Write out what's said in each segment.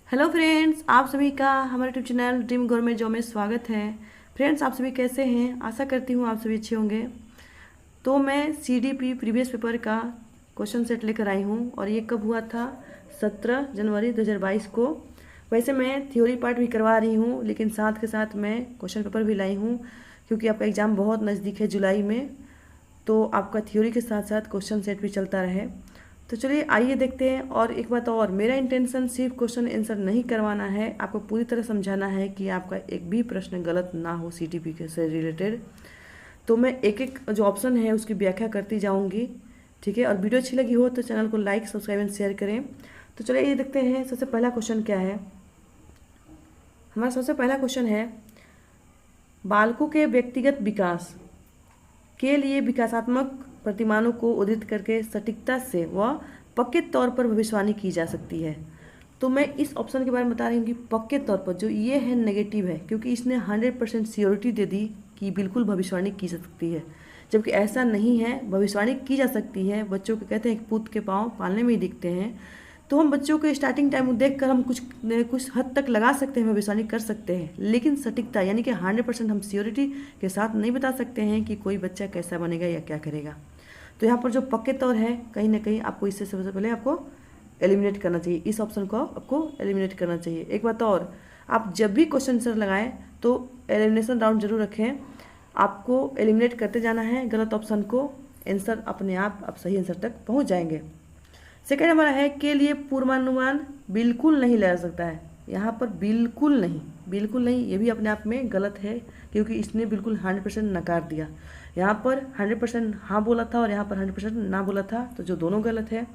Hello friends, आप सभी का हमारे YouTube channel dream government job में स्वागत है। फ्रेंड्स, आप सभी कैसे हैं? आशा करती हूँ आप सभी अच्छे होंगे। तो मैं सीडीपी प्रीवियस पेपर का क्वेश्चन सेट लेकर आई हूँ और ये कब हुआ था? 17 जनवरी 2022 को। वैसे मैं थ्योरी पार्ट भी करवा रही हूँ, लेकिन साथ के साथ मैं क्वेश्चन पेपर भी लाई हूँ क्योंकि आपका एग्ज़ाम बहुत नज़दीक है जुलाई में, तो आपका थ्योरी के साथ साथ क्वेश्चन सेट भी चलता रहे। तो चलिए आइए देखते हैं। और एक बात और, मेरा इंटेंशन सिर्फ क्वेश्चन आंसर नहीं करवाना है, आपको पूरी तरह समझाना है कि आपका एक भी प्रश्न गलत ना हो सीटीपी के से रिलेटेड। तो मैं एक एक जो ऑप्शन है उसकी व्याख्या करती जाऊंगी, ठीक है। और वीडियो अच्छी लगी हो तो चैनल को लाइक, सब्सक्राइब एंड शेयर करें। तो चलिए ये देखते हैं सबसे पहला क्वेश्चन क्या है। हमारा सबसे पहला क्वेश्चन है, बालकों के व्यक्तिगत विकास के लिए विकासात्मक प्रतिमानों को उद्धृत करके सटीकता से व पक्के तौर पर भविष्यवाणी की जा सकती है। तो मैं इस ऑप्शन के बारे में बता रही हूँ कि पक्के तौर पर, जो ये है नेगेटिव है, क्योंकि इसने 100% श्योरिटी दे दी कि बिल्कुल भविष्यवाणी की जा सकती है, जबकि ऐसा नहीं है। भविष्यवाणी की जा सकती है, बच्चों को कहते हैं कि पूत के पाँव पालने में ही दिखते हैं। तो हम बच्चों के स्टार्टिंग टाइम देख कर हम कुछ हद तक लगा सकते हैं, भविष्यवाणी कर सकते हैं, लेकिन सटीकता यानी कि 100% हम श्योरिटी के साथ नहीं बता सकते हैं कि कोई बच्चा कैसा बनेगा या क्या करेगा। तो यहाँ पर जो पक्के तौर है, कहीं ना कहीं आपको इससे सबसे पहले आपको एलिमिनेट करना चाहिए, इस ऑप्शन को आपको एलिमिनेट करना चाहिए। एक बात और, आप जब भी क्वेश्चन आंसर लगाएं तो एलिमिनेशन राउंड जरूर रखें, आपको एलिमिनेट करते जाना है गलत ऑप्शन को, आंसर अपने आप सही आंसर तक पहुँच जाएंगे। सेकेंड हमारा है, के लिए पूर्वानुमान बिल्कुल नहीं लगा सकता है। यहाँ पर बिल्कुल नहीं, ये भी अपने आप में गलत है, क्योंकि इसने बिल्कुल 100% नकार दिया। यहाँ पर 100% हाँ बोला था और यहाँ पर 100% ना बोला था, तो जो दोनों गलत है।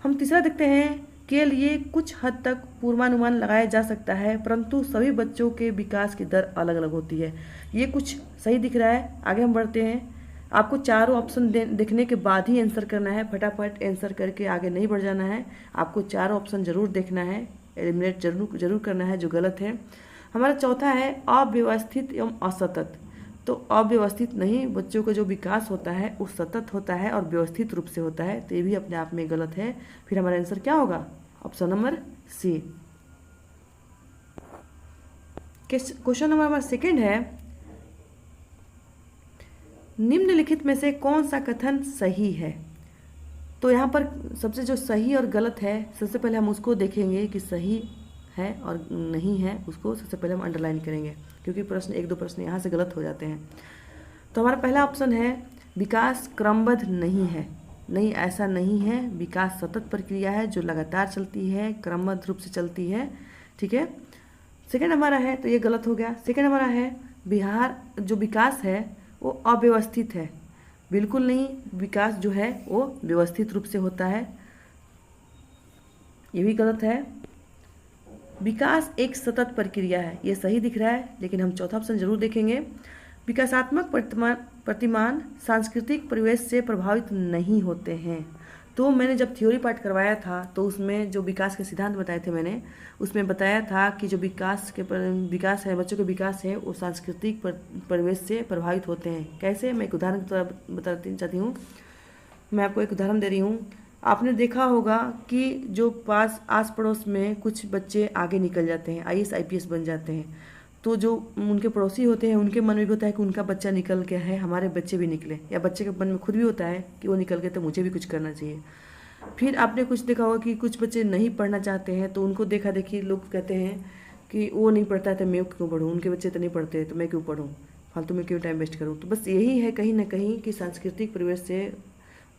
हम तीसरा देखते हैं, के लिए कुछ हद तक पूर्वानुमान लगाया जा सकता है, परंतु सभी बच्चों के विकास की दर अलग अलग होती है। ये कुछ सही दिख रहा है। आगे हम बढ़ते हैं। आपको चारों ऑप्शन देखने के बाद ही आंसर करना है, फटाफट आंसर करके आगे नहीं बढ़ जाना है। आपको चारों ऑप्शन जरूर देखना है, एलिमिनेट जरूर करना है जो गलत है। हमारा चौथा है, अव्यवस्थित एवं असतत। तो अव्यवस्थित नहीं, बच्चों का जो विकास होता है वो सतत होता है और व्यवस्थित रूप से होता है, तो ये भी अपने आप में गलत है। फिर हमारा आंसर क्या होगा? Option number C. Question number हमारा सेकेंड है, निम्नलिखित में से कौन सा कथन सही है? तो यहाँ पर सबसे जो सही और गलत है, सबसे पहले हम उसको देखेंगे कि सही है और नहीं है, उसको सबसे पहले हम अंडरलाइन करेंगे, क्योंकि प्रश्न एक दो प्रश्न यहाँ से गलत हो जाते हैं। तो हमारा पहला ऑप्शन है, विकास क्रमबद्ध नहीं है। नहीं, ऐसा नहीं है। विकास सतत प्रक्रिया है जो लगातार चलती है, क्रमबद्ध रूप से चलती है, ठीक है। सेकेंड हमारा है, तो ये गलत हो गया। सेकेंड हमारा है, बिहार जो विकास है वो अव्यवस्थित है। बिल्कुल नहीं, विकास जो है वो व्यवस्थित रूप से होता है, ये भी गलत है। विकास एक सतत प्रक्रिया है, ये सही दिख रहा है, लेकिन हम चौथा ऑप्शन जरूर देखेंगे। विकासात्मक प्रतिमान सांस्कृतिक परिवेश से प्रभावित नहीं होते हैं। तो मैंने जब थ्योरी पार्ट करवाया था तो उसमें जो विकास के सिद्धांत बताए थे, मैंने उसमें बताया था कि जो विकास है, बच्चों के विकास है, वो सांस्कृतिक परिवेश से प्रभावित होते हैं। कैसे? मैं एक उदाहरण की तरह बताना चाहती हूँ। मैं आपको एक उदाहरण दे रही हूँ। आपने देखा होगा कि जो आस पड़ोस में कुछ बच्चे आगे निकल जाते हैं, IAS IPS बन जाते हैं, तो जो उनके पड़ोसी होते हैं उनके मन में भी होता है कि उनका बच्चा निकल गया है, हमारे बच्चे भी निकले, या बच्चे के मन में खुद भी होता है कि वो निकल गए तो मुझे भी कुछ करना चाहिए। फिर आपने कुछ देखा होगा कि कुछ बच्चे नहीं पढ़ना चाहते हैं, तो उनको देखा देखी लोग कहते हैं कि वो नहीं पढ़ता है तो मैं क्यों पढ़ूँ, उनके बच्चे तो नहीं पढ़ते तो मैं क्यों पढ़ूँ, फालतू में क्यों टाइम वेस्ट करूँ। तो बस यही है कहीं ना कहीं कि सांस्कृतिक परिवेश से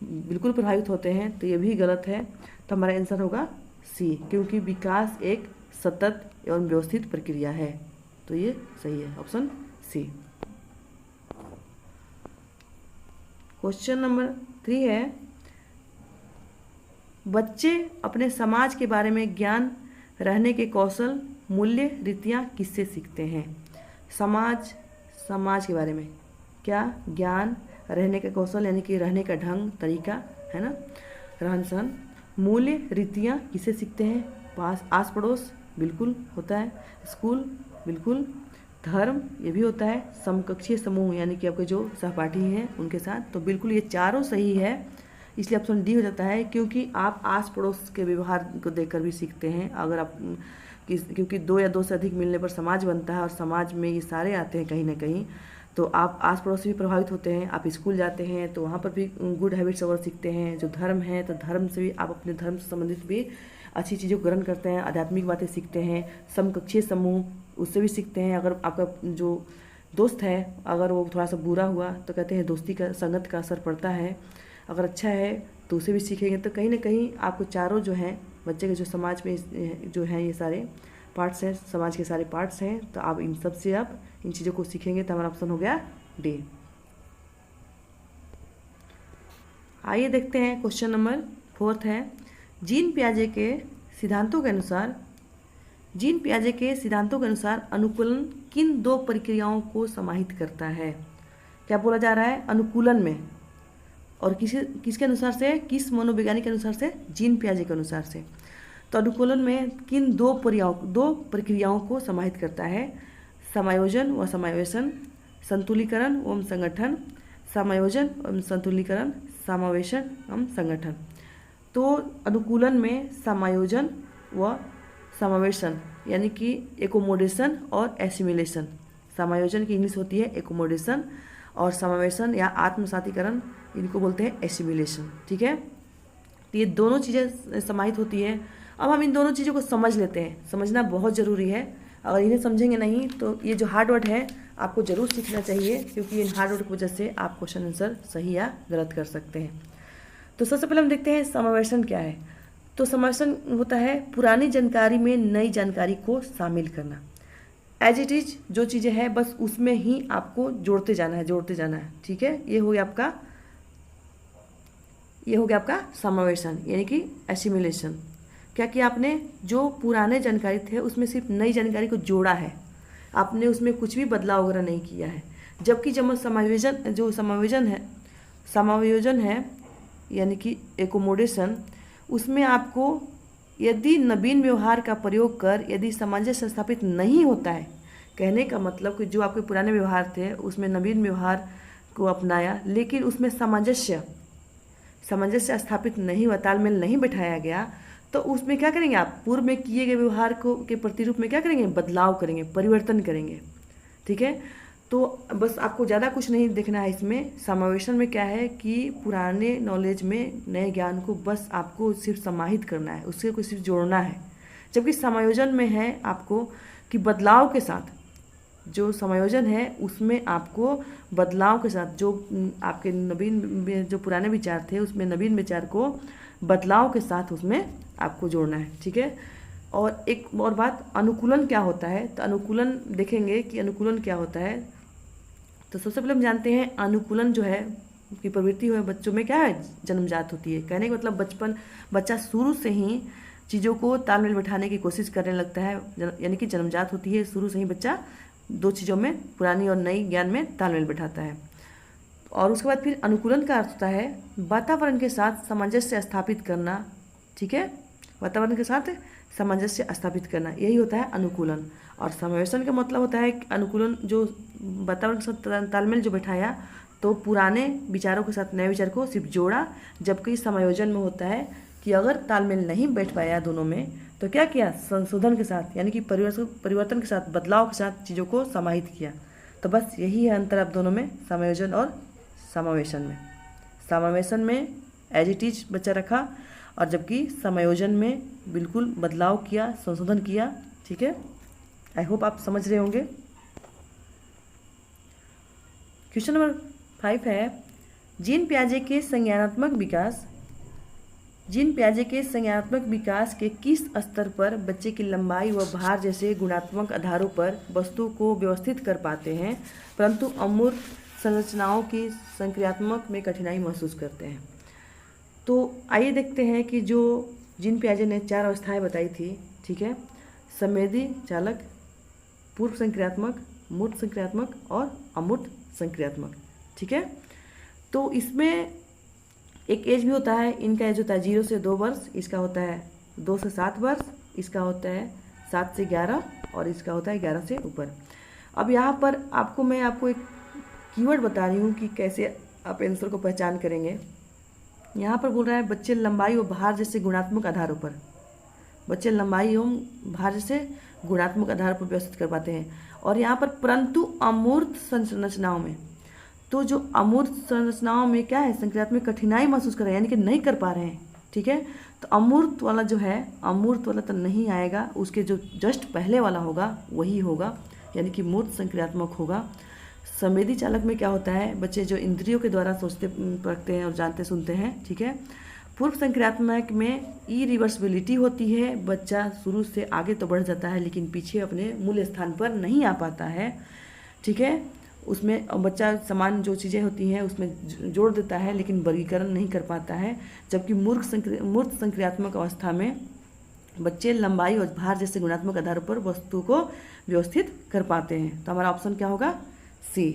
बिल्कुल प्रभावित होते हैं, तो ये भी गलत है। तो हमारा आंसर होगा सी, क्योंकि विकास एक सतत एवं व्यवस्थित प्रक्रिया है, तो ये सही है, ऑप्शन सी। क्वेश्चन नंबर 3 है, बच्चे अपने समाज के बारे में ज्ञान रहने के कौशल, मूल्य, रीतियाँ किससे सीखते हैं? समाज के बारे में क्या ज्ञान, रहने का कौशल यानी कि रहने का ढंग, तरीका है ना, रहन सहन। मूल्य, रीतियाँ किससे सीखते हैं? आस पड़ोस बिल्कुल होता है, स्कूल बिल्कुल, धर्म ये भी होता है, समकक्षीय समूह यानी कि आपके जो सहपाठी हैं उनके साथ, तो बिल्कुल ये चारों सही है। इसलिए ऑप्शन डी हो जाता है, क्योंकि आप आस पड़ोस के व्यवहार को देखकर भी सीखते हैं। अगर आप क्योंकि दो या दो से अधिक मिलने पर समाज बनता है, और समाज में ये सारे आते हैं कहीं ना कहीं, तो आप आस पड़ोस से भी प्रभावित होते हैं। आप स्कूल जाते हैं तो वहाँ पर भी गुड हैबिट्स वगैरह सीखते हैं। जो धर्म है तो धर्म से भी आप अपने धर्म से संबंधित भी अच्छी चीज़ों को ग्रहण करते हैं, आध्यात्मिक बातें सीखते हैं। समकक्षीय समूह उससे भी सीखते हैं। अगर आपका जो दोस्त है अगर वो थोड़ा सा बुरा हुआ तो कहते हैं दोस्ती का, संगत का असर पड़ता है। अगर अच्छा है तो उसे भी सीखेंगे। तो कहीं ना कहीं आपको चारों जो हैं बच्चे के जो समाज में जो हैं ये सारे पार्ट्स हैं, समाज के सारे पार्ट्स हैं, तो आप इन सब से आप इन चीज़ों को सीखेंगे। तो हमारा ऑप्शन हो गया डी। आइए देखते हैं क्वेश्चन नंबर 4 है, जीन पियाजे के सिद्धांतों के अनुसार अनुकूलन किन दो प्रक्रियाओं को समाहित करता है। क्या बोला जा रहा है, अनुकूलन में, और किसके अनुसार से, किस मनोवैज्ञानिक के अनुसार से, जीन पियाजे के अनुसार से। तो अनुकूलन में किन दो प्रक्रियाओं को समाहित करता है, समायोजन व समावेशन, संतुलीकरण एवं संगठन, समायोजन एवं संतुलीकरण, समावेशन एवं संगठन। तो अनुकूलन में समायोजन व समावेशन यानी कि एकोमोडेशन और एसिमिलेशन। समायोजन की इंग्लिश होती है एकोमोडेशन, और समावेशन या आत्मसातीकरण इनको बोलते हैं एसिमिलेशन। ठीक है, तो ये दोनों चीज़ें समाहित होती है। अब हम इन दोनों चीज़ों को समझ लेते हैं। समझना बहुत ज़रूरी है। अगर इन्हें समझेंगे नहीं तो ये जो हार्ड वर्ड है आपको ज़रूर सीखना चाहिए, क्योंकि इन हार्ड वर्ड की वजह से आप क्वेश्चन आंसर सही या गलत कर सकते हैं। तो सबसे पहले हम देखते हैं समावेशन क्या है। तो समावेशन होता है पुरानी जानकारी में नई जानकारी को शामिल करना। एज इट इज जो चीज़ें हैं बस उसमें ही आपको जोड़ते जाना है। ठीक है, ये हो गया आपका समावेशन यानी कि एसिमिलेशन। क्या किया आपने, जो पुराने जानकारी थे उसमें सिर्फ नई जानकारी को जोड़ा है, आपने उसमें कुछ भी बदलाव वगैरह नहीं किया है। जबकि जब समायोजन है यानी कि एकोमोडेशन, उसमें आपको यदि नवीन व्यवहार का प्रयोग कर यदि सामंजस्य स्थापित नहीं होता है, कहने का मतलब कि जो आपके पुराने व्यवहार थे उसमें नवीन व्यवहार को अपनाया लेकिन उसमें सामंजस्य स्थापित नहीं हुआ, तालमेल नहीं बैठाया गया, तो उसमें क्या करेंगे आप, पूर्व में किए गए व्यवहार को के प्रतिरूप में क्या करेंगे, बदलाव करेंगे, परिवर्तन करेंगे। ठीक है, तो बस आपको ज़्यादा कुछ नहीं देखना है इसमें। समावेशन में क्या है कि पुराने नॉलेज में नए ज्ञान को बस आपको सिर्फ समाहित करना है, उससे को सिर्फ जोड़ना है। जबकि समायोजन में है आपको कि बदलाव के साथ, जो समायोजन है उसमें आपको बदलाव के साथ जो आपके नवीन जो पुराने विचार थे उसमें नवीन विचार को बदलाव के साथ उसमें आपको जोड़ना है। ठीक है, और एक और बात, अनुकूलन क्या होता है। तो अनुकूलन देखेंगे कि अनुकूलन क्या होता है। तो सबसे पहले हम जानते हैं अनुकूलन जो है की प्रवृत्ति है बच्चों में क्या है, जन्मजात होती है। कहने का मतलब बच्चा शुरू से ही चीज़ों को तालमेल बैठाने की कोशिश करने लगता है, यानी कि जन्मजात होती है। शुरू से ही बच्चा दो चीज़ों में, पुरानी और नई ज्ञान में तालमेल बैठाता है। और उसके बाद फिर अनुकूलन का अर्थ होता है वातावरण के साथ सामंजस्य स्थापित करना। ठीक है, वातावरण के साथ सामंजस्य स्थापित करना, यही होता है अनुकूलन। और समावेशन का मतलब होता है अनुकूलन जो वातावरण के साथ तालमेल जो बैठाया, तो पुराने विचारों के साथ नए विचार को सिर्फ जोड़ा। जबकि समायोजन में होता है कि अगर तालमेल नहीं बैठ पाया दोनों में तो क्या किया, संशोधन के साथ यानी कि परिवर्तन के साथ, बदलाव के साथ चीज़ों को समाहित किया। तो बस यही है अंतर आप दोनों में, समायोजन और समावेशन में। समावेशन में एज इट इज बच्चा रखा, और जबकि समायोजन में बिल्कुल बदलाव किया, संशोधन किया। ठीक है, आई होप आप समझ रहे होंगे। क्वेश्चन नंबर 5 है, जीन पियाजे के संज्ञानात्मक विकास के किस स्तर पर बच्चे की लंबाई व भार जैसे गुणात्मक आधारों पर वस्तु को व्यवस्थित कर पाते हैं, परंतु अमूर्त संरचनाओं की संक्रियात्मक में कठिनाई महसूस करते हैं। तो आइए देखते हैं कि जो जीन पियाजे ने 4 अवस्थाएं बताई थी। ठीक है, संवेदी चालक, पूर्व संक्रियात्मक, मूर्त संक्रियात्मक और अमूर्त संक्रियात्मक। ठीक है, तो इसमें एक एज भी होता है। इनका एज होता है 0 से 2 वर्ष, इसका होता है 2 से 7 वर्ष, इसका होता है 7 से 11 और इसका होता है 11 से ऊपर। अब यहाँ पर मैं आपको एक कीवर्ड बता रही हूँ कि कैसे आप आंसर को पहचान करेंगे। यहाँ पर बोल रहा है बच्चे लंबाई और भार जैसे गुणात्मक आधारों पर, बच्चे लंबाई एवं भार जैसे गुणात्मक आधार पर व्यवस्थित कर पाते हैं। और यहाँ पर परंतु अमूर्त संरचनाओं में, तो जो अमूर्त संरचनाओं में क्या है, संक्रियात्मक कठिनाई महसूस कर रहे हैं, यानी कि नहीं कर पा रहे हैं। ठीक है, तो अमूर्त वाला जो है, अमूर्त वाला तो नहीं आएगा, उसके जो जस्ट पहले वाला होगा वही होगा, यानी कि मूर्त संक्रियात्मक होगा। संवेदी चालक में क्या होता है, बच्चे जो इंद्रियों के द्वारा सोचते पढ़ते हैं और जानते सुनते हैं। ठीक है, पूर्व संक्रियात्मक में ई रिवर्सिबिलिटी होती है, बच्चा शुरू से आगे तो बढ़ जाता है लेकिन पीछे अपने मूल स्थान पर नहीं आ पाता है। ठीक है, उसमें बच्चा समान जो चीज़ें होती हैं उसमें जोड़ देता है लेकिन वर्गीकरण नहीं कर पाता है। जबकि मूर्त संक्रियात्मक अवस्था में बच्चे लंबाई और भार जैसे गुणात्मक आधारों पर वस्तु को व्यवस्थित कर पाते हैं। तो हमारा ऑप्शन क्या होगा, सी।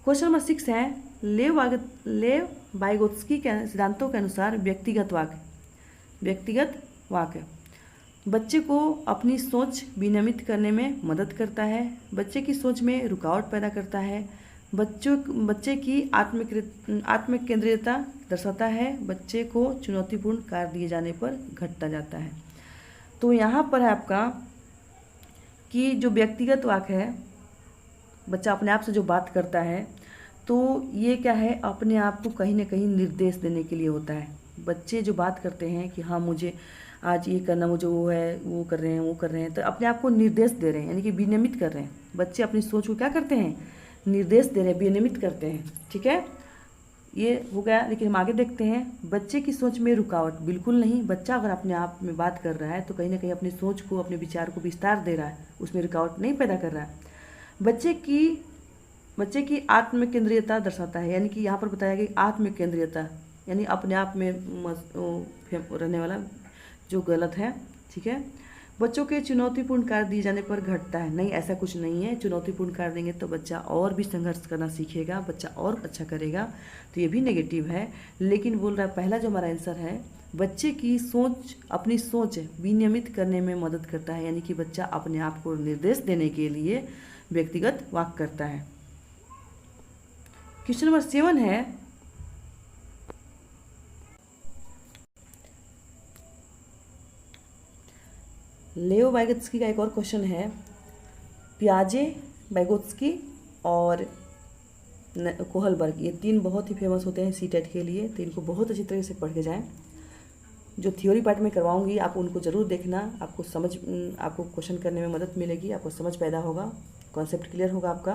क्वेश्चन नंबर 6 है, लेव वाइगोत्स्की के सिद्धांतों के अनुसार व्यक्तिगत वाक्य बच्चे को अपनी सोच विनियमित करने में मदद करता है, बच्चे की सोच में रुकावट पैदा करता है, बच्चे की आत्मकेंद्रियता दर्शाता है, बच्चे को चुनौतीपूर्ण कार्य दिए जाने पर घटता जाता है। तो यहाँ पर है आपका कि जो व्यक्तिगत वाक्य है, बच्चा अपने आप से जो बात करता है, तो ये क्या है, अपने आप को कहीं ना कहीं निर्देश देने के लिए होता है। बच्चे जो बात करते हैं कि हाँ मुझे आज ये करना, मुझे वो है, वो कर रहे हैं, तो अपने आप को निर्देश दे रहे हैं, यानी कि विनियमित कर रहे हैं। बच्चे अपनी सोच को क्या करते हैं, निर्देश दे रहे हैं, विनियमित करते हैं। ठीक है, ये हो गया। लेकिन हम आगे देखते हैं, बच्चे की सोच में रुकावट बिल्कुल नहीं। बच्चा अगर अपने आप में बात कर रहा है तो कहीं ना कहीं अपनी सोच को, अपने विचार को विस्तार दे रहा है, उसमें रुकावट नहीं पैदा कर रहा है। बच्चे की आत्मकेंद्रियता दर्शाता है, यानी कि यहाँ पर बताया गया आत्मकेंद्रियता यानी अपने आप में रहने वाला जो गलत है। ठीक है, बच्चों के चुनौतीपूर्ण कार्य दिए जाने पर घटता है, नहीं ऐसा कुछ नहीं है। चुनौतीपूर्ण कार्य देंगे तो बच्चा और भी संघर्ष करना सीखेगा, बच्चा और अच्छा करेगा, तो ये भी नेगेटिव है। लेकिन बोल रहा है पहला जो हमारा आंसर है, बच्चे की सोच, अपनी सोच विनियमित करने में मदद करता है, यानी कि बच्चा अपने आप को निर्देश देने के लिए व्यक्तिगत वाक्य करता है। क्वेश्चन नंबर 7 है, लेओ वाइगोत्स्की का एक और क्वेश्चन है, पियाजे, वाइगोत्स्की और कोहलबर्ग, ये तीन बहुत ही फेमस होते हैं सीटेट के लिए, तो इनको बहुत अच्छी तरह से पढ़ के जाएं। जो थ्योरी पार्ट में करवाऊंगी आप उनको ज़रूर देखना, आपको क्वेश्चन करने में मदद मिलेगी, आपको समझ पैदा होगा, कॉन्सेप्ट क्लियर होगा आपका।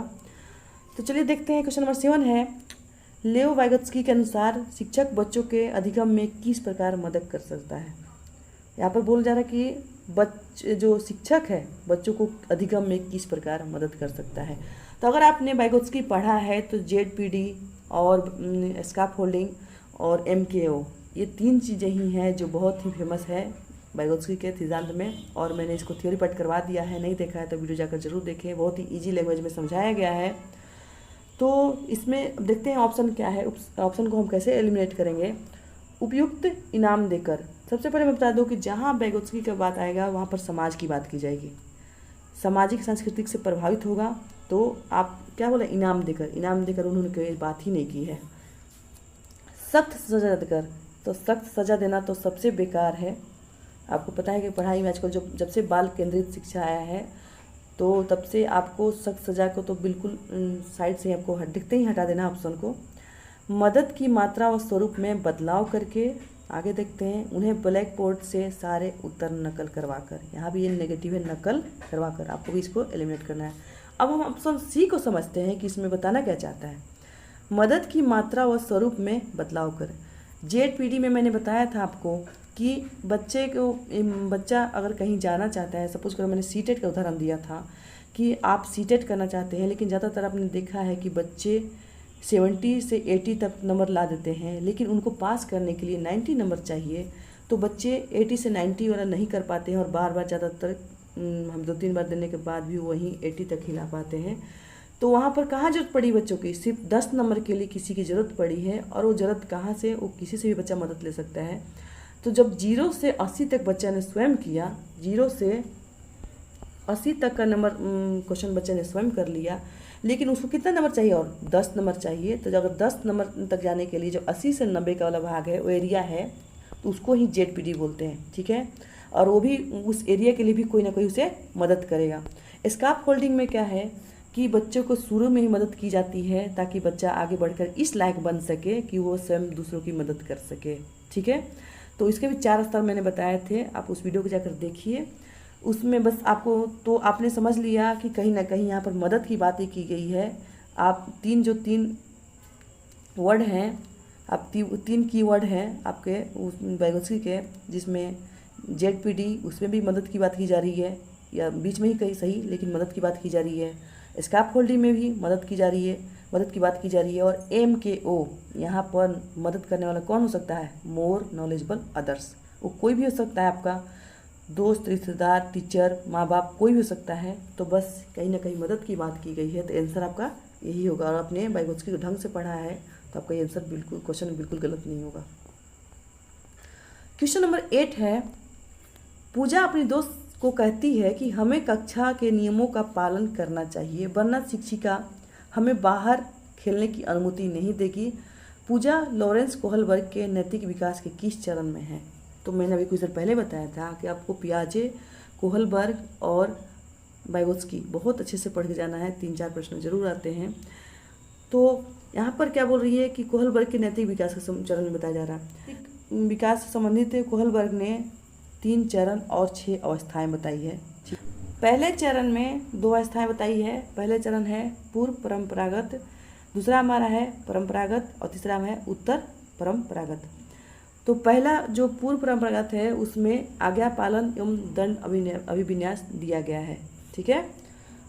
तो चलिए देखते हैं, क्वेश्चन नंबर 7 है, लेओ वाइगोत्स्की के अनुसार शिक्षक बच्चों के अधिगम में किस प्रकार मदद कर सकता है। यहाँ पर बोला जा रहा है कि जो शिक्षक है बच्चों को अधिगम में किस प्रकार मदद कर सकता है। तो अगर आपने वाइगोत्स्की पढ़ा है तो ZPD और स्कैफोल्डिंग और MKO, ये तीन चीज़ें ही हैं जो बहुत ही फेमस है वाइगोत्स्की के सिद्धांत में, और मैंने इसको थ्योरी पार्ट करवा दिया है, नहीं देखा है तो वीडियो जाकर जरूर देखें, बहुत ही ईजी लैंग्वेज में समझाया गया है। तो इसमें देखते हैं ऑप्शन क्या है, ऑप्शन को हम कैसे एलिमिनेट करेंगे। उपयुक्त इनाम देकर, सबसे पहले मैं बता दूं कि जहाँ वाइगोत्स्की का बात आएगा वहाँ पर समाज की बात की जाएगी, सामाजिक सांस्कृतिक से प्रभावित होगा, तो आप क्या बोले, इनाम देकर उन्होंने कोई बात ही नहीं की है। सख्त सजा देकर, तो सख्त सजा देना तो सबसे बेकार है। आपको पता है कि पढ़ाई में आजकल जब से बाल केंद्रित शिक्षा आया है तो तब से आपको सख्त सजा को तो बिल्कुल साइड से आपको दिखते ही हटा देना ऑप्शन को। मदद की मात्रा व स्वरूप में बदलाव करके, आगे देखते हैं, उन्हें ब्लैक बोर्ड से सारे उत्तर नकल करवाकर, यहाँ भी ये नेगेटिव है, नकल करवाकर, आपको भी इसको एलिमिनेट करना है। अब हम ऑप्शन सी को समझते हैं कि इसमें बताना क्या चाहता है। मदद की मात्रा व स्वरूप में बदलाव कर, ZPD में मैंने बताया था आपको कि बच्चा अगर कहीं जाना चाहता है, सपोज करो मैंने सीटेट का उदाहरण दिया था कि आप सीटेट करना चाहते हैं, लेकिन ज़्यादातर आपने देखा है कि बच्चे 70 से 80 तक नंबर ला देते हैं, लेकिन उनको पास करने के लिए 90 नंबर चाहिए, तो बच्चे 80 से 90 वाला नहीं कर पाते हैं और बार बार ज़्यादातर हम 2-3 बार देने के बाद भी वहीं 80 तक ही ला पाते हैं। तो वहाँ पर कहाँ ज़रूरत पड़ी बच्चों की, सिर्फ 10 नंबर के लिए किसी की ज़रूरत पड़ी है, और वो ज़रूरत कहाँ से, वो किसी से भी बच्चा मदद ले सकता है। तो जब 0 से 80 तक बच्चा ने स्वयं किया, 0 से 80 तक का नंबर क्वेश्चन बच्चे ने स्वयं कर लिया, लेकिन उसको कितना नंबर चाहिए, और 10 नंबर चाहिए। तो अगर 10 नंबर तक जाने के लिए जो 80 से 90 का वाला भाग है वो एरिया है, तो उसको ही ZPD बोलते हैं, ठीक है। और वो भी उस एरिया के लिए भी कोई ना कोई उसे मदद करेगा। स्काफ फोल्डिंग में क्या है कि बच्चों को शुरू में ही मदद की जाती है ताकि बच्चा आगे बढ़कर इस लायक बन सके कि वो स्वयं दूसरों की मदद कर सके, ठीक है। तो इसके भी 4 स्तर मैंने बताए थे, आप उस वीडियो को जाकर देखिए। उसमें बस आपको तो आपने समझ लिया कि कहीं ना कहीं यहाँ पर मदद की बातें की गई है। आप तीन वर्ड हैं, आप 3 कीवर्ड हैं आपके उस बायोलॉजी के, जिसमें ZPD, उसमें भी मदद की बात की जा रही है, या बीच में ही कहीं सही, लेकिन मदद की बात की जा रही है। स्काफ फोल्डिंग में भी मदद की जा रही है, मदद की बात की जा रही है। और MKO, यहाँ पर मदद करने वाला कौन हो सकता है, मोर नॉलेजेबल अदर्स। वो कोई भी हो सकता है, आपका दोस्त, रिश्तेदार, टीचर, माँ बाप, कोई भी हो सकता है। तो बस कहीं ना कहीं मदद की बात की गई है, तो आंसर आपका यही होगा। और आपने बायोलॉजी के ढंग से पढ़ा है तो आपका आंसर बिल्कुल, क्वेश्चन बिल्कुल गलत नहीं होगा। क्वेश्चन नंबर 8 है, पूजा अपनी दोस्त को कहती है कि हमें कक्षा के नियमों का पालन करना चाहिए, वरना शिक्षिका हमें बाहर खेलने की अनुमति नहीं देगी। पूजा लॉरेंस कोहलबर्ग के नैतिक विकास के किस चरण में है? तो मैंने अभी कुछ देर पहले बताया था कि आपको पियाजे, कोहलबर्ग और वाइगोत्स्की बहुत अच्छे से पढ़ के जाना है, 3-4 प्रश्न जरूर आते हैं। तो यहाँ पर क्या बोल रही है कि कोहलबर्ग के नैतिक विकास के चरण में बताया जा रहा है। विकास से संबंधित कोहलबर्ग ने 3 चरण और 6 अवस्थाएं बताई है। पहले चरण में 2 अवस्थाएं बताई है। पहले चरण है पूर्व परंपरागत, दूसरा हमारा है परंपरागत, और तीसरा है उत्तर परंपरागत। तो पहला जो पूर्व परंपरागत है उसमें आज्ञा पालन एवं दंड अभिविन्यास दिया गया है, ठीक है।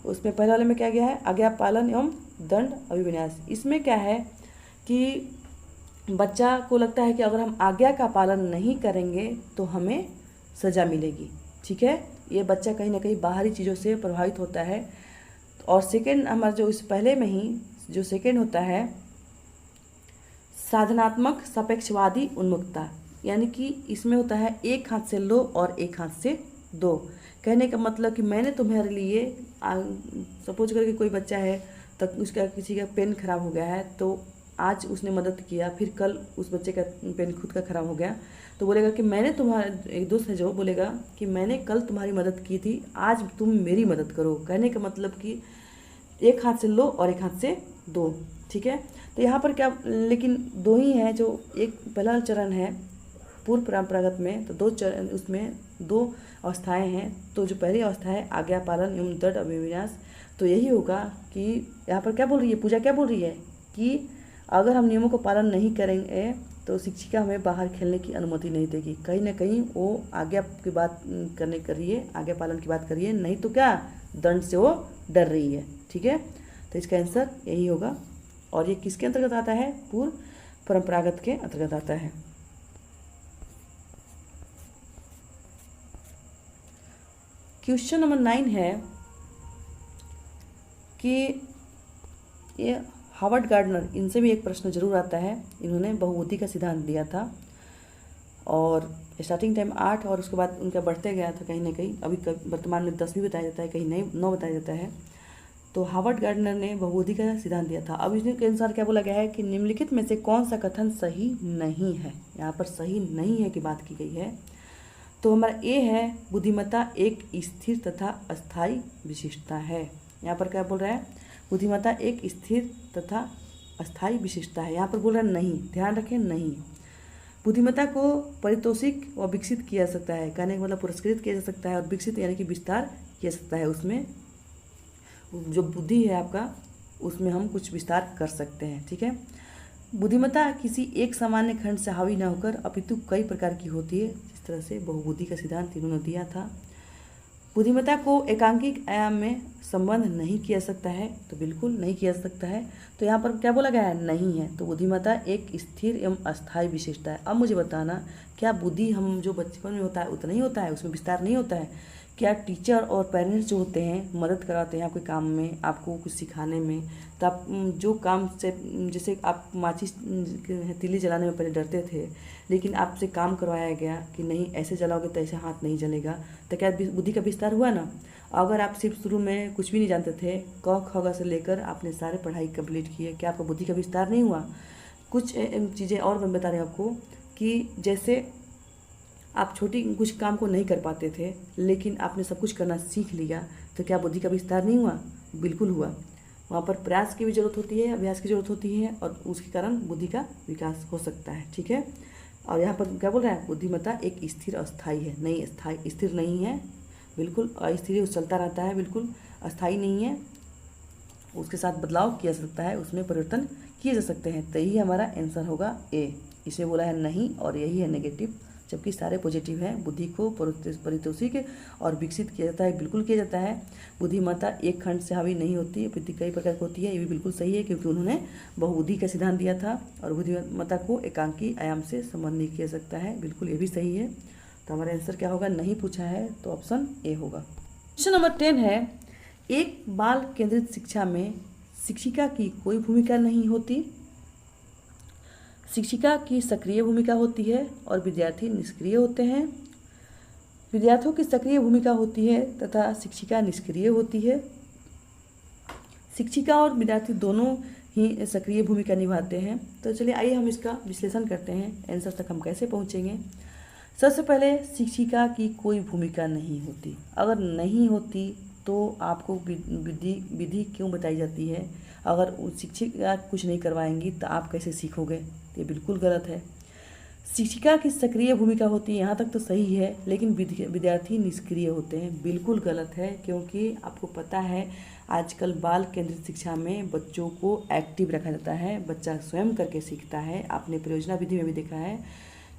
उसमें पहले वाले में क्या गया है, आज्ञा पालन एवं दंड अभिविन्यास। इसमें क्या है कि बच्चा को लगता है कि अगर हम आज्ञा का पालन नहीं करेंगे तो हमें सज़ा मिलेगी, ठीक है। ये बच्चा कहीं ना कहीं बाहरी चीज़ों से प्रभावित होता है। और सेकेंड हमारा जो इस पहले में ही जो सेकेंड होता है, साधनात्मक सापेक्षवादी उन्मुखता, यानी कि इसमें होता है एक हाथ से लो और एक हाथ से दो। कहने का मतलब कि मैंने तुम्हारे लिए, सपोज करके कोई बच्चा है तो उसका किसी का पेन खराब हो गया है, तो आज उसने मदद किया, फिर कल उस बच्चे का पेन खुद का खराब हो गया, तो बोलेगा कि मैंने तुम्हारा, एक दोस्त है जो बोलेगा कि मैंने कल तुम्हारी मदद की थी, आज तुम मेरी मदद करो। कहने का मतलब कि एक हाथ से लो और एक हाथ से दो, ठीक है। तो यहाँ पर क्या, लेकिन 2 ही हैं, जो एक पहला चरण है पूर्व परंपरागत में, तो 2 चरण, उसमें 2 अवस्थाएं हैं। तो जो पहली अवस्था है आज्ञा पालन एवं दंड अभिविन्यास, तो यही होगा कि यहाँ पर क्या बोल रही है पूजा, क्या बोल रही है कि अगर हम नियमों का पालन नहीं करेंगे तो शिक्षिका हमें बाहर खेलने की अनुमति नहीं देगी। कहीं ना कहीं वो आज्ञा की बात करने कर रही है, आज्ञा पालन की बात कर रही है, नहीं तो क्या दंड से वो डर रही है, ठीक है। तो इसका आंसर यही होगा। और ये किसके अंतर्गत आता है, पूर्व परंपरागत के अंतर्गत आता है। क्वेश्चन नंबर 9 है कि ये हावर्ड गार्डनर, इनसे भी एक प्रश्न जरूर आता है। इन्होंने बहुबुद्धि का सिद्धांत दिया था और स्टार्टिंग टाइम 8 और उसके बाद उनका बढ़ते गया था कहीं ना कहीं। अभी वर्तमान में 10 भी बताया जाता है, कहीं नहीं 9 बताया जाता है। तो हावर्ड गार्डनर ने बहुबुद्धि का सिद्धांत दिया था। अब इसके अनुसार क्या बोला गया है कि निम्नलिखित में से कौन सा कथन सही नहीं है। यहाँ पर सही नहीं है की बात की गई है। तो हमारा ए है, बुद्धिमत्ता एक स्थिर तथा अस्थायी विशिष्टता है। यहाँ पर क्या बोल रहा है, बुद्धिमत्ता एक स्थिर तथा अस्थायी विशिष्टता है। यहाँ पर बोल रहा है नहीं, ध्यान रखें नहीं। बुद्धिमत्ता को परितोषिक व विकसित किया जा सकता है, कहने का मतलब पुरस्कृत किया जा सकता है, और विकसित यानी कि विस्तार किया जा सकता है। उसमें जो बुद्धि है आपका, उसमें हम कुछ विस्तार कर सकते हैं, ठीक है। बुद्धिमत्ता किसी एक सामान्य खंड से हावी न होकर अपितु कई प्रकार की होती है, जिस तरह से बहुबुद्धि का सिद्धांत इन्होंने दिया था। बुद्धिमत्ता को एकांकिक आयाम में संबंध नहीं किया सकता है, तो बिल्कुल नहीं किया जा सकता है। तो यहाँ पर क्या बोला गया है, नहीं है। तो बुद्धिमत्ता एक स्थिर एवं अस्थायी विशेषता है। अब मुझे बताना, क्या बुद्धि हम जो बचपन में होता है उतना ही होता है, उसमें विस्तार नहीं होता है? क्या टीचर और पेरेंट्स जो होते हैं मदद कराते हैं आपके काम में, आपको कुछ सिखाने में, तो आप जो काम से, जैसे आप माचिस तीली जलाने में पहले डरते थे, लेकिन आपसे काम करवाया गया कि नहीं ऐसे जलाओगे तो ऐसे हाथ नहीं जलेगा, तो क्या बुद्धि का विस्तार हुआ ना। अगर आप सिर्फ शुरू में कुछ भी नहीं जानते थे, क ख ग से लेकर आपने सारे पढ़ाई कंप्लीट की है, क्या आपका बुद्धि का विस्तार नहीं हुआ? कुछ चीज़ें और मैं बता रही हूँ आपको कि जैसे आप छोटी कुछ काम को नहीं कर पाते थे, लेकिन आपने सब कुछ करना सीख लिया, तो क्या बुद्धि का विस्तार नहीं हुआ? बिल्कुल हुआ। वहाँ पर प्रयास की भी ज़रूरत होती है, अभ्यास की ज़रूरत होती है, और उसके कारण बुद्धि का विकास हो सकता है। ठीक है। और यहाँ पर क्या बोल रहा है? बुद्धिमत्ता एक स्थिर अस्थाई है, नहीं स्थायी स्थिर नहीं है, बिल्कुल अस्थिर चलता रहता है, बिल्कुल अस्थाई नहीं है। उसके साथ बदलाव किया जा सकता है, उसमें परिवर्तन किए जा सकते हैं। तो यही हमारा आंसर होगा ए। इसमें बोला है नहीं और यही है नेगेटिव, जबकि सारे पॉजिटिव हैं। बुद्धि को परितोषिक और विकसित किया जाता है, बिल्कुल किया जाता है। बुद्धिमत्ता एक खंड से हावी नहीं होती, बुद्धि कई प्रकार की होती है, ये भी बिल्कुल सही है, क्योंकि उन्होंने बहुबुद्धि का सिद्धांत दिया था। और बुद्धिमत्ता को एकांकी आयाम से संबंध नहीं किया जा सकता है, बिल्कुल ये भी सही है। तो हमारा आंसर क्या होगा? नहीं पूछा है तो ऑप्शन ए होगा। क्वेश्चन नंबर 10 है, एक बाल केंद्रित शिक्षा में शिक्षिका की कोई भूमिका नहीं होती। शिक्षिका की सक्रिय भूमिका होती है और विद्यार्थी निष्क्रिय होते हैं। विद्यार्थियों की सक्रिय भूमिका होती है तथा शिक्षिका निष्क्रिय होती है। शिक्षिका और विद्यार्थी दोनों ही सक्रिय भूमिका निभाते हैं। तो चलिए आइए हम इसका विश्लेषण करते हैं, आंसर तक हम कैसे पहुंचेंगे। सबसे पहले शिक्षिका की कोई भूमिका नहीं होती। अगर नहीं होती तो आपको विधि क्यों बताई जाती है? अगर शिक्षिका कुछ नहीं करवाएंगी तो आप कैसे सीखोगे? ये बिल्कुल गलत है। शिक्षिका की सक्रिय भूमिका होती है, यहाँ तक तो सही है, लेकिन विद्यार्थी निष्क्रिय होते हैं, बिल्कुल गलत है। क्योंकि आपको पता है आजकल बाल केंद्रित शिक्षा में बच्चों को एक्टिव रखा जाता है, बच्चा स्वयं करके सीखता है। आपने परियोजना विधि में भी देखा है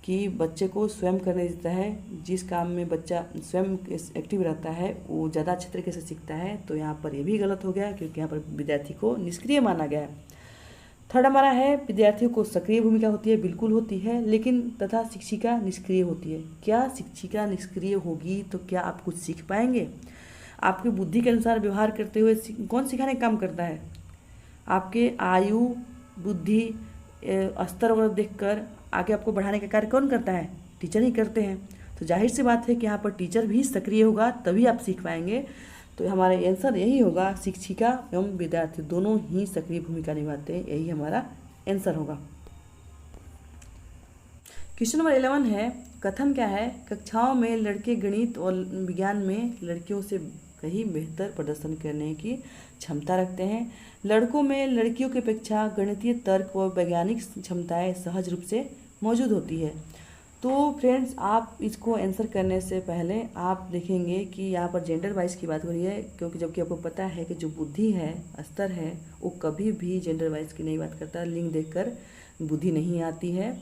कि बच्चे को स्वयं करने देता है। जिस काम में बच्चा स्वयं एक्टिव रहता है वो ज़्यादा अच्छे तरीके से सीखता है। तो यहाँ पर ये भी गलत हो गया, क्योंकि यहाँ पर विद्यार्थी को निष्क्रिय माना गया है। थर्ड हमारा है, विद्यार्थियों को सक्रिय भूमिका होती है, बिल्कुल होती है, लेकिन तथा शिक्षिका निष्क्रिय होती है। क्या शिक्षिका निष्क्रिय होगी तो क्या आप कुछ सीख पाएंगे? आपकी बुद्धि के अनुसार व्यवहार करते हुए कौन सिखाने का काम करता है? आपके आयु, बुद्धि, स्तर वगैरह देखकर आगे आपको बढ़ाने का कार्य कौन करता है? टीचर ही करते हैं। तो जाहिर सी बात है कि यहाँ पर टीचर भी सक्रिय होगा तभी आप सीख पाएंगे। तो हमारा आंसर यही होगा, शिक्षिका एवं विद्यार्थी दोनों ही सक्रिय भूमिका निभाते हैं, यही हमारा आंसर होगा। क्वेश्चन नंबर 11 है, कथन क्या है? कक्षाओं में लड़के गणित और विज्ञान में लड़कियों से कहीं बेहतर प्रदर्शन करने की क्षमता रखते हैं। लड़कों में लड़कियों की अपेक्षा गणितीय तर्क व वैज्ञानिक क्षमताएं सहज रूप से मौजूद होती है। तो फ्रेंड्स, आप इसको आंसर करने से पहले आप देखेंगे कि यहाँ पर जेंडर वाइज की बात हो रही है, क्योंकि जबकि आपको पता है कि जो बुद्धि है, स्तर है, वो कभी भी जेंडर वाइज की नहीं बात करता। लिंग देखकर बुद्धि नहीं आती है,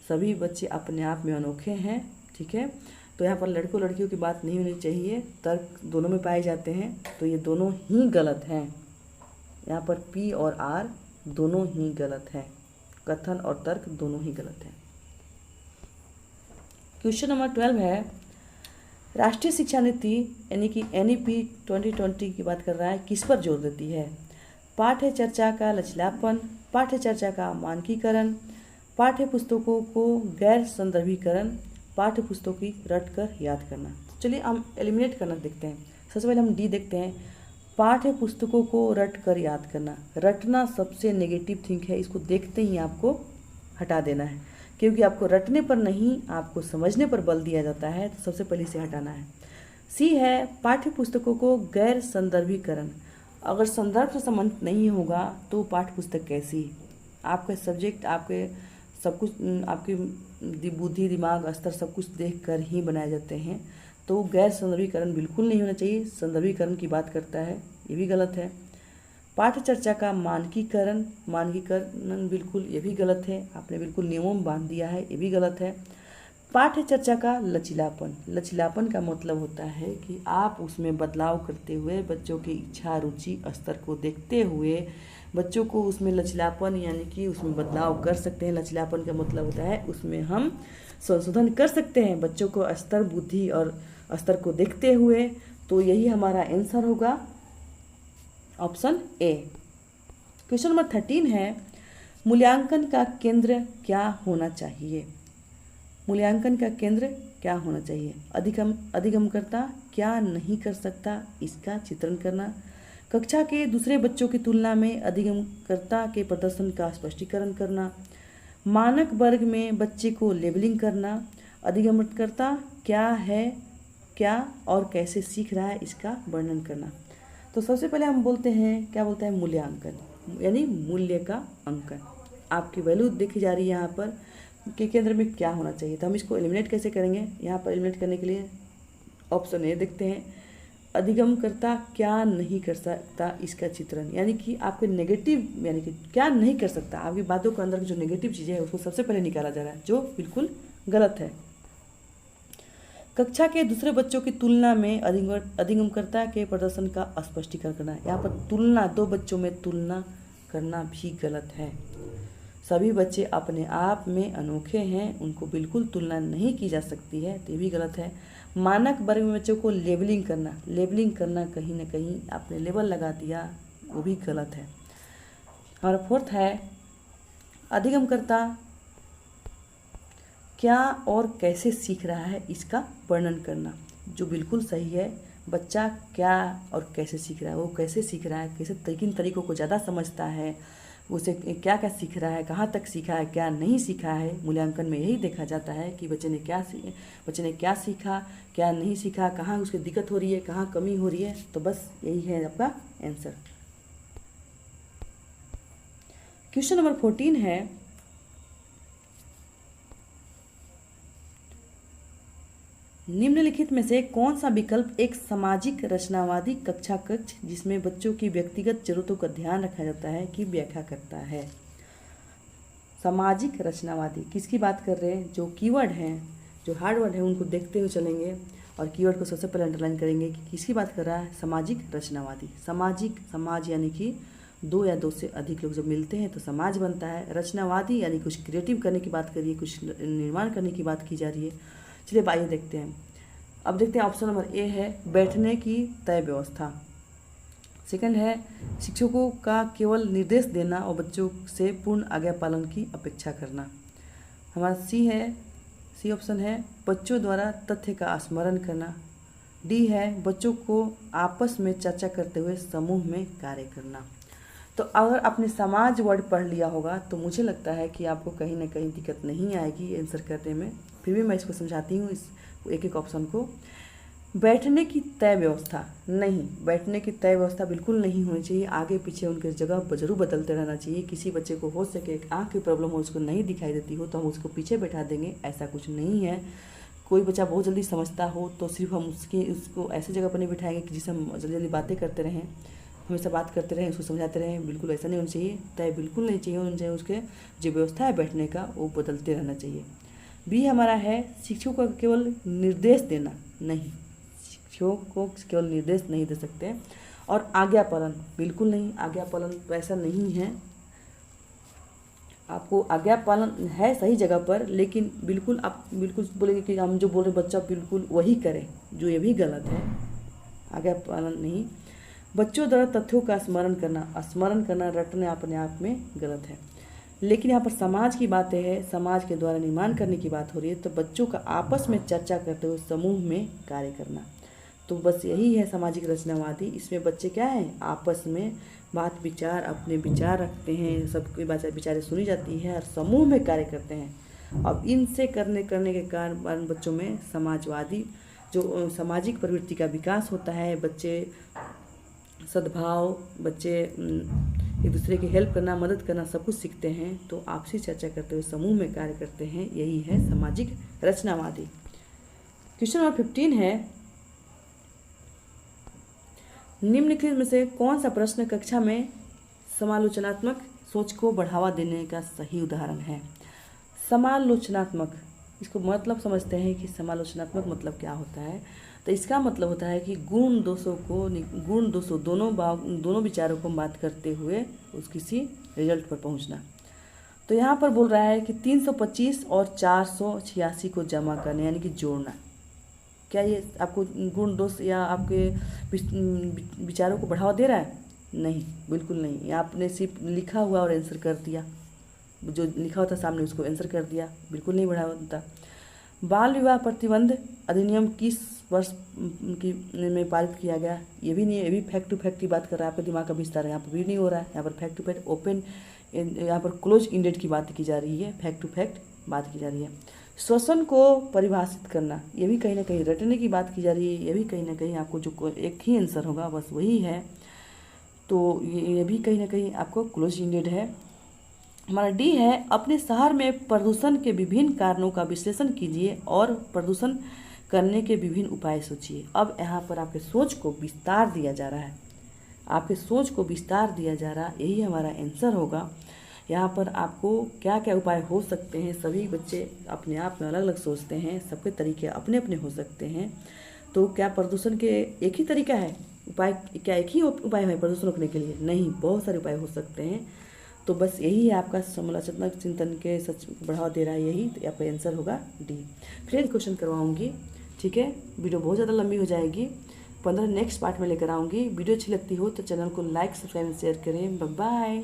सभी बच्चे अपने आप में अनोखे हैं। ठीक है। तो यहाँ पर लड़कों लड़कियों की बात नहीं होनी चाहिए, तर्क दोनों में पाए जाते हैं, तो ये दोनों ही गलत हैं। यहाँ पर पी और आर दोनों ही गलत हैं, कथन और तर्क दोनों ही गलत हैं। क्वेश्चन नंबर 12 है, राष्ट्रीय शिक्षा नीति यानी कि NEP 2020 की बात कर रहा है, किस पर जोर देती है? पाठ्य चर्चा का लचीलापन, पाठ्य चर्चा का मानकीकरण, पाठ्य पुस्तकों को गैर संदर्भीकरण, पाठ्य पुस्तकों की रट कर याद करना। तो चलिए हम एलिमिनेट करना देखते हैं। सबसे पहले हम डी देखते हैं, पाठ्य पुस्तकों को रट कर याद करना। रटना सबसे नेगेटिव थिंग है, इसको देखते ही आपको हटा देना है, क्योंकि आपको रटने पर नहीं, आपको समझने पर बल दिया जाता है। तो सबसे पहले इसे हटाना है। सी है, पाठ्य पुस्तकों को गैर संदर्भीकरण। अगर संदर्भ से संबंध नहीं होगा तो पाठ्य पुस्तक कैसी? आपके सब्जेक्ट, आपके सब कुछ, आपकी बुद्धि, दिमाग, स्तर सब कुछ देख कर ही बनाए जाते हैं। तो गैर संदर्भीकरण बिल्कुल नहीं होना चाहिए, संदर्भीकरण की बात करता है, ये भी गलत है। पाठ्य चर्चा का मानकीकरण, मानकीकरण बिल्कुल ये भी गलत है, आपने बिल्कुल नियमों में बांध दिया है, ये भी गलत है। पाठ्य चर्चा का लचीलापन, लचीलापन का मतलब होता है कि आप उसमें बदलाव करते हुए बच्चों की इच्छा, रुचि, स्तर को देखते हुए बच्चों को उसमें लचीलापन यानी कि उसमें बदलाव कर सकते हैं। लचीलापन का मतलब होता है उसमें हम संशोधन कर सकते हैं बच्चों को स्तर, बुद्धि और स्तर को देखते हुए। तो यही हमारा आंसर होगा, ऑप्शन ए। क्वेश्चन नंबर 13 है, मूल्यांकन का केंद्र क्या होना चाहिए? मूल्यांकन का केंद्र क्या होना चाहिए? अधिगमकर्ता क्या नहीं कर सकता, इसका चित्रण करना। कक्षा के दूसरे बच्चों की तुलना में अधिगमकर्ता के प्रदर्शन का स्पष्टीकरण करना। मानक वर्ग में बच्चे को लेबलिंग करना। अधिगमकर्ता क्या है, क्या और कैसे सीख रहा है, इसका वर्णन करना। तो सबसे पहले हम बोलते हैं, क्या बोलते हैं? मूल्यांकन, यानी मूल्य का अंकन। आपकी वैल्यू देखी जा रही है यहाँ पर के केंद्र में क्या होना चाहिए। तो हम इसको एलिमिनेट कैसे करेंगे? यहाँ पर एलिमिनेट करने के लिए ऑप्शन ए देखते हैं, अधिगमकर्ता क्या नहीं कर सकता, इसका चित्रण। यानी कि आपके नेगेटिव, यानी कि क्या नहीं कर सकता, आपकी बातों के अंदर जो नेगेटिव चीज़ें हैं उसको सबसे पहले निकाला जा रहा है, जो बिल्कुल गलत है। कक्षा के दूसरे बच्चों की तुलना में अधिगमकर्ता के प्रदर्शन का स्पष्टीकरण करना। यहाँ पर तुलना, दो बच्चों में तुलना करना भी गलत है। सभी बच्चे अपने आप में अनोखे हैं, उनको बिल्कुल तुलना नहीं की जा सकती है, तो ये भी गलत है। मानक वर्ग में बच्चों को लेबलिंग करना कहीं ना कहीं आपने लेबल लगा दिया, वो भी गलत है। और फोर्थ है, अधिगमकर्ता क्या और कैसे सीख रहा है, इसका वर्णन करना, जो बिल्कुल सही है। बच्चा क्या और कैसे सीख रहा है, वो कैसे सीख रहा है, कैसे किन तरीकों को ज़्यादा समझता है, उसे क्या क्या सीख रहा है, कहाँ तक सीखा है, क्या नहीं सीखा है। मूल्यांकन में यही देखा जाता है कि बच्चे ने क्या सीखा, क्या नहीं सीखा, कहाँ उसकी दिक्कत हो रही है, कहाँ कमी हो रही है। तो बस यही है आपका आंसर। क्वेश्चन नंबर 14 है, निम्नलिखित में से कौन सा विकल्प एक सामाजिक रचनावादी कक्षा कक्ष जिसमें बच्चों की व्यक्तिगत जरूरतों का ध्यान रखा जाता है की व्याख्या करता है? सामाजिक रचनावादी किसकी बात कर रहे हैं? जो कीवर्ड हैं, जो हार्ड वर्ड हैं, उनको देखते हुए चलेंगे और कीवर्ड को सबसे पहले अंडरलाइन करेंगे कि किसकी बात कर रहा है? सामाजिक रचनावादी। समाज यानी कि दो या दो से अधिक लोग जब मिलते हैं तो समाज बनता है। रचनावादी यानी कुछ क्रिएटिव करने की बात करिए, कुछ निर्माण करने की बात की जा रही है। चलिए आइए देखते हैं। अब देखते हैं, ऑप्शन नंबर ए है बैठने की तय व्यवस्था। सेकंड है शिक्षकों का केवल निर्देश देना और बच्चों से पूर्ण आज्ञा पालन की अपेक्षा करना। हमारा सी ऑप्शन है बच्चों द्वारा तथ्य का स्मरण करना। डी है बच्चों को आपस में चर्चा करते हुए समूह में कार्य करना। तो अगर आपने समाज वर्ड पढ़ लिया होगा तो मुझे लगता है कि आपको कहीं ना कहीं दिक्कत नहीं आएगी आंसर करने में। फिर भी मैं इसको समझाती हूँ, इस एक एक ऑप्शन को। बैठने की तय व्यवस्था नहीं, बैठने की तय व्यवस्था बिल्कुल नहीं होनी चाहिए। आगे पीछे उनके जगह जरूर बदलते रहना चाहिए। किसी बच्चे को हो सके एक आँख की प्रॉब्लम हो, उसको नहीं दिखाई देती हो तो हम उसको पीछे बैठा देंगे, ऐसा कुछ नहीं है। कोई बच्चा बहुत जल्दी समझता हो तो सिर्फ हम उसको ऐसी जगह पर नहीं बिठाएंगे कि जिससे हम जल्दी जल्दी बातें करते रहें, हमेशा बात करते रहें, उसको समझाते रहें। बिल्कुल ऐसा नहीं होना चाहिए, तय बिल्कुल नहीं चाहिए होना चाहिए। उसके जो व्यवस्था है बैठने का वो बदलते रहना चाहिए। बी हमारा है शिक्षकों को केवल निर्देश देना नहीं, शिक्षकों को केवल निर्देश नहीं दे सकते। और आज्ञा पालन बिल्कुल नहीं, आज्ञा पालन तो ऐसा नहीं है। आपको आज्ञा पालन है सही जगह पर, लेकिन बिल्कुल आप बिल्कुल बोलेंगे कि हम जो बोल रहे बच्चा बिल्कुल वही करे, जो ये भी गलत है। आज्ञा पालन नहीं। बच्चों द्वारा तथ्यों का स्मरण करना रटना अपने आप में गलत है। लेकिन यहाँ पर समाज की बातें है, समाज के द्वारा निर्माण करने की बात हो रही है, तो बच्चों का आपस में चर्चा करते हुए समूह में कार्य करना। तो बस यही है सामाजिक रचनावादी। इसमें बच्चे क्या हैं, आपस में बात विचार, अपने विचार रखते हैं, सबकी विचारें सुनी जाती है और समूह में कार्य करते हैं। अब इनसे करने के कारण बच्चों में समाजवादी जो सामाजिक प्रवृत्ति का विकास होता है। बच्चे सद्भाव, बच्चे एक दूसरे की हेल्प करना, मदद करना, सब कुछ सीखते हैं। तो आपसी चर्चा करते हुए समूह में कार्य करते हैं, यही है सामाजिक रचनावादी। क्वेश्चन नंबर 15 है निम्नलिखित में से कौन सा प्रश्न कक्षा में समालोचनात्मक सोच को बढ़ावा देने का सही उदाहरण है? समालोचनात्मक, इसको मतलब समझते हैं कि समालोचनात्मक मतलब क्या होता है। तो इसका मतलब होता है कि गुण दोषों दोनों विचारों को बात करते हुए उस किसी रिजल्ट पर पहुंचना। तो यहाँ पर बोल रहा है कि 325 और 486 को जमा करना यानी कि जोड़ना। क्या ये आपको गुण दोष या आपके विचारों को बढ़ावा दे रहा है? नहीं, बिल्कुल नहीं। आपने सिर्फ लिखा हुआ और आंसर कर दिया, जो लिखा होता सामने उसको आंसर कर दिया, बिल्कुल नहीं बढ़ावा देता। बाल विवाह प्रतिबंध अधिनियम किस वर्ष में पारित किया गया? ये भी नहीं है, ये भी फैक्ट टू फैक्ट की बात कर रहा है, आपके दिमाग का विस्तार यहाँ पर भी नहीं हो रहा है। यहाँ पर फैक्ट टू फैक्ट ओपन, यहाँ पर क्लोज इंडेड की बात की जा रही है, फैक्ट टू फैक्ट बात की जा रही है। श्वसन को परिभाषित करना, ये भी कहीं ना कहीं रटने की बात की जा रही है, ये भी कहीं ना कहीं आपको जो एक ही आंसर होगा बस वही है, तो ये भी कहीं ना कहीं आपको क्लोज इंडेड है। हमारा डी है, अपने शहर में प्रदूषण के विभिन्न कारणों का विश्लेषण कीजिए और प्रदूषण करने के विभिन्न उपाय सोचिए। अब यहाँ पर आपके सोच को विस्तार दिया जा रहा है, आपके सोच को विस्तार दिया जा रहा, यही हमारा आंसर होगा। यहाँ पर आपको क्या क्या उपाय हो सकते हैं, सभी बच्चे अपने आप में अलग अलग सोचते हैं, सबके तरीके अपने अपने हो सकते हैं। तो क्या प्रदूषण के एक ही तरीका है उपाय, क्या एक ही उपाय है प्रदूषण रोकने के लिए? नहीं, बहुत सारे उपाय हो सकते हैं। तो बस यही है आपका समालोचनात्मक चिंतन के सच बढ़ावा दे रहा है, यही तो आपका आंसर होगा डी। फिर एक क्वेश्चन करवाऊंगी, ठीक है, वीडियो बहुत ज़्यादा लंबी हो जाएगी, 15 नेक्स्ट पार्ट में लेकर आऊँगी। वीडियो अच्छी लगती हो तो चैनल को लाइक, सब्सक्राइब, शेयर करें। Bye bye.